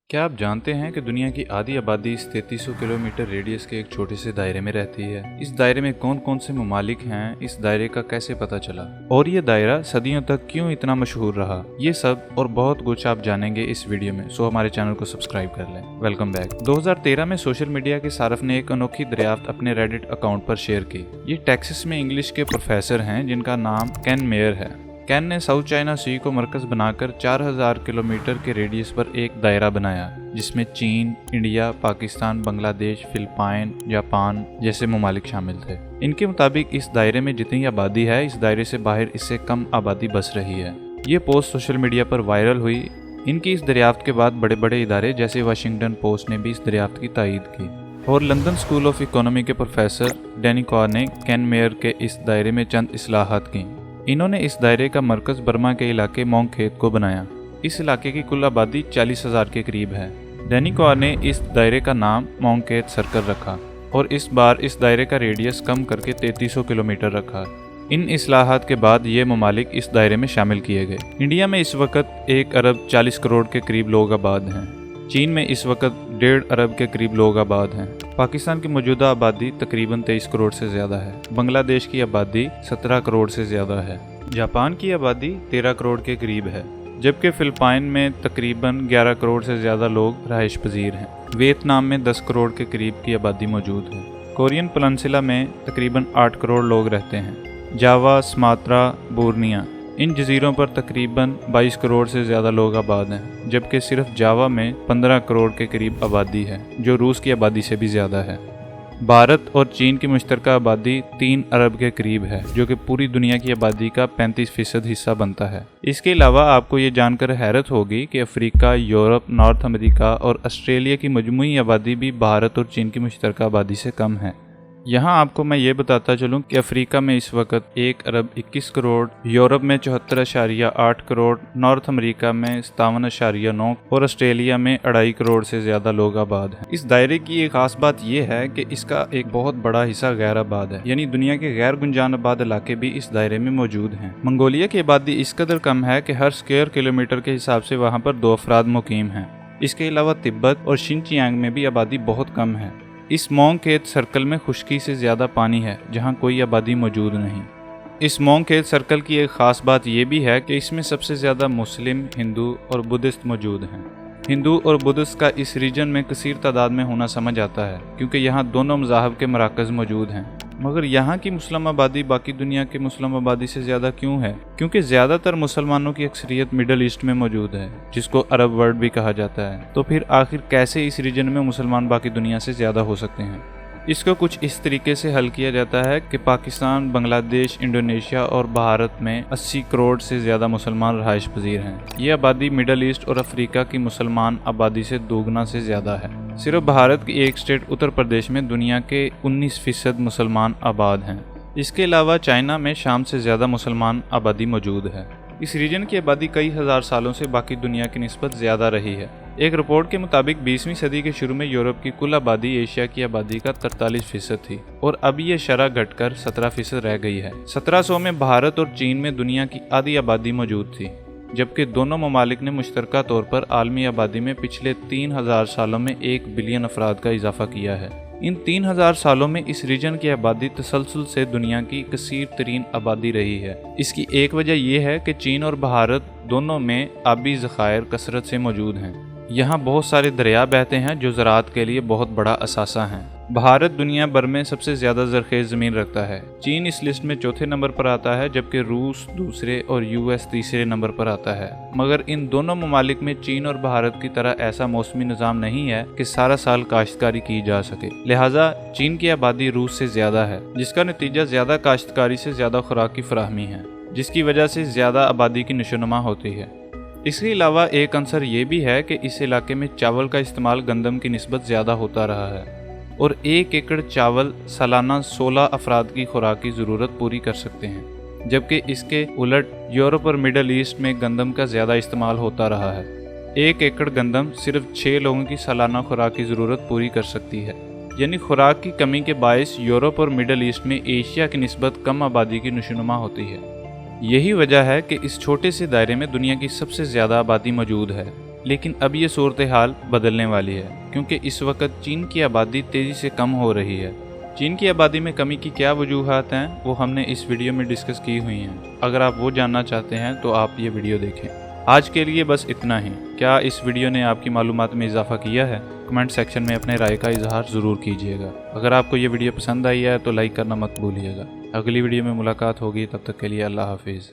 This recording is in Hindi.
क्या आप जानते हैं कि दुनिया की आधी आबादी इस 3300 किलोमीटर रेडियस के एक छोटे से दायरे में रहती है। इस दायरे में कौन कौन से ममालिक हैं, इस दायरे का कैसे पता चला और ये दायरा सदियों तक क्यों इतना मशहूर रहा, ये सब और बहुत कुछ आप जानेंगे इस वीडियो में। सो हमारे चैनल को सब्सक्राइब कर लें। Welcome back. 2013 में सोशल मीडिया के सारफ ने एक अनोखी दरियाफ्त अपने रेडिट अकाउंट पर शेयर की। ये टेक्सास में इंग्लिश के प्रोफेसर हैं जिनका नाम केन मेयर है। केन ने साउथ चाइना सी को मरकज बनाकर 4000 किलोमीटर के रेडियस पर एक दायरा बनाया, जिसमें चीन, India, Pakistan, Bangladesh, Philippine, Japan जैसे ममालिक शामिल थे। इनके मुताबिक इस दायरे में जितनी आबादी है, इस दायरे से बाहर इससे कम आबादी बस रही है। ये पोस्ट सोशल मीडिया पर वायरल हुई। इनकी इस दरियाफ्त के बाद बड़े बड़े इदारे जैसे वाशिंगटन पोस्ट ने भी इस दरियाफ्त की तायीद की और लंदन स्कूल ऑफ इकोनॉमी के प्रोफेसर डैनी कॉर ने केन मेयर के इस दायरे में चंद इस्लाहात की। इन्होंने इस दायरे का मरकज बर्मा के इलाके मोंगखेत को बनाया। इस इलाके की कुल आबादी 40,000 के करीब है। डैनी कॉर ने इस दायरे का नाम मोंगखेत सर्कल रखा और इस बार इस दायरे का रेडियस कम करके 3300 किलोमीटर रखा। इन इस्लाहात के बाद ये ममालिक इस दायरे में शामिल किए गए। इंडिया में इस वक्त 1 अरब 40 करोड़ के करीब लोग आबाद हैं। चीन में इस वक्त 1.5 अरब के करीब लोग आबाद हैं। पाकिस्तान की मौजूदा आबादी तकरीबन 23 करोड़ से ज़्यादा है। बांग्लादेश की आबादी 17 करोड़ से ज़्यादा है। जापान की आबादी 13 करोड़ के करीब है, जबकि फिलिपाइन में तकरीबन 11 करोड़ से ज़्यादा लोग रहायश पजीर हैं। वियतनाम में 10 करोड़ के करीब की आबादी मौजूद है। कोरियन पेनिनसुला में तकरीबन 8 करोड़ लोग रहते हैं। जावा, सुमात्रा, बोर्निया इन जजीरों पर तकरीबन 22 करोड़ से ज़्यादा लोग आबाद हैं, जबकि सिर्फ जावा में 15 करोड़ के करीब आबादी है, जो रूस की आबादी से भी ज़्यादा है। भारत और चीन की मुश्तरका आबादी 3 अरब के करीब है, जो कि पूरी दुनिया की आबादी का 35% हिस्सा बनता है। इसके अलावा आपको ये जानकर हैरत होगी कि अफ्रीका, यूरोप, नॉर्थ अमेरिका और ऑस्ट्रेलिया की मजमूई आबादी भी भारत और चीन की मुश्तरका आबादी से कम है। यहाँ आपको मैं ये बताता चलूँ कि अफ्रीका में इस वक्त 1 अरब 21 करोड़, यूरोप में 74.8 करोड़, नॉर्थ अमेरिका में 57.9 और ऑस्ट्रेलिया में 2.5 करोड़ से ज़्यादा लोग आबाद हैं। इस दायरे की एक खास बात यह है कि इसका एक बहुत बड़ा हिस्सा गैर आबाद है, यानी दुनिया के गैर गुंजान आबाद इलाके भी इस दायरे में मौजूद हैं। मंगोलिया की आबादी इस कदर कम है कि हर स्क्वायर किलोमीटर के हिसाब से वहाँ पर 2 अफराद मुकीम हैं। इसके अलावा तिब्बत और शिनचियांग में भी आबादी बहुत कम है। इस मोंगखेत सर्कल में खुश्की से ज़्यादा पानी है, जहां कोई आबादी मौजूद नहीं। इस मोंगखेत सर्कल की एक ख़ास बात यह भी है कि इसमें सबसे ज़्यादा मुस्लिम, हिंदू और बुद्धिस्ट मौजूद हैं। हिंदू और बुद्धिस्ट का इस रीजन में कसीर तादाद में होना समझ आता है, क्योंकि यहाँ दोनों मज़ाहब के मराकज़ मौजूद हैं। मगर यहाँ की मुस्लिम आबादी बाकी दुनिया की मुस्लिम आबादी से ज़्यादा क्यों है? क्योंकि ज़्यादातर मुसलमानों की अक्सरियत मिडल ईस्ट में मौजूद है, जिसको अरब वर्ल्ड भी कहा जाता है। तो फिर आखिर कैसे इस रीजन में मुसलमान बाकी दुनिया से ज़्यादा हो सकते हैं? इसको कुछ इस तरीके से हल किया जाता है कि पाकिस्तान, बांग्लादेश, इंडोनेशिया और भारत में 80 करोड़ से ज़्यादा मुसलमान रहायश पजीर हैं। ये आबादी मिडल ईस्ट और अफ्रीका की मुसलमान आबादी से दोगुना से ज़्यादा है। सिर्फ भारत की एक स्टेट उत्तर प्रदेश में दुनिया के 19% मुसलमान आबाद हैं। इसके अलावा चाइना में शाम से ज़्यादा मुसलमान आबादी मौजूद है। इस रीजन की आबादी कई हज़ार सालों से बाकी दुनिया की निस्बत ज़्यादा रही है। एक रिपोर्ट के मुताबिक 20वीं सदी के शुरू में यूरोप की कुल आबादी एशिया की आबादी का 43% थी और अब ये शरह घटकर 17% रह गई है। 1700 में भारत और चीन में दुनिया की आधी आबादी मौजूद थी, जबकि दोनों ममालिक ने मुश्तरका तौर पर आलमी आबादी में पिछले 3000 सालों में 1 बिलियन अफराद का इजाफा किया है। इन 3000 सालों में इस रीजन की आबादी तसलसल से दुनिया की कसीर तरीन आबादी रही है। इसकी एक वजह यह है कि चीन और भारत दोनों में आबी ज़खायर कसरत से मौजूद हैं। यहाँ बहुत सारे दरिया बहते हैं जो ज़राअत के लिए बहुत बड़ा असासा हैं। भारत दुनिया भर में सबसे ज़्यादा ज़रखेज़ ज़मीन रखता है। चीन इस लिस्ट में चौथे नंबर पर आता है, जबकि रूस दूसरे और यूएस तीसरे नंबर पर आता है। मगर इन दोनों ममालिक में चीन और भारत की तरह ऐसा मौसमी निज़ाम नहीं है कि सारा साल काश्तकारी की जा सके। लिहाजा चीन की आबादी रूस से ज़्यादा है, जिसका नतीजा ज़्यादा काश्तकारी से ज़्यादा खुराक की फराहमी है, जिसकी वजह से ज़्यादा आबादी की नशोनुमा होती है। इसके अलावा एक अंसर ये भी है कि इस इलाके में चावल का इस्तेमाल गंदम की निस्बत ज़्यादा होता रहा है और 1 एकड़ चावल सालाना 16 अफराद की खुराक की ज़रूरत पूरी कर सकते हैं, जबकि इसके उलट यूरोप और मिडल ईस्ट में गंदम का ज़्यादा इस्तेमाल होता रहा है। 1 एकड़ गंदम सिर्फ 6 लोगों की सालाना खुराक की ज़रूरत पूरी कर सकती है। यानी खुराक की कमी के बायस यूरोप और मिडल ईस्ट में एशिया की निस्बत कम आबादी की नशोनुमा होती है। यही वजह है कि इस छोटे से दायरे में दुनिया की सबसे ज़्यादा आबादी मौजूद है। लेकिन अब ये सूरत हाल बदलने वाली है, क्योंकि इस वक्त चीन की आबादी तेज़ी से कम हो रही है। चीन की आबादी में कमी की क्या वजूहात हैं वो हमने इस वीडियो में डिस्कस की हुई हैं। अगर आप वो जानना चाहते हैं तो आप ये वीडियो देखें। आज के लिए बस इतना ही। क्या इस वीडियो ने आपकी मालूमात में इजाफा किया है? कमेंट सेक्शन में अपने राय का इजहार ज़रूर कीजिएगा। अगर आपको ये वीडियो पसंद आई है तो लाइक करना मत भूलिएगा। अगली वीडियो में मुलाकात होगी, तब तक के लिए अल्लाह हाफिज़।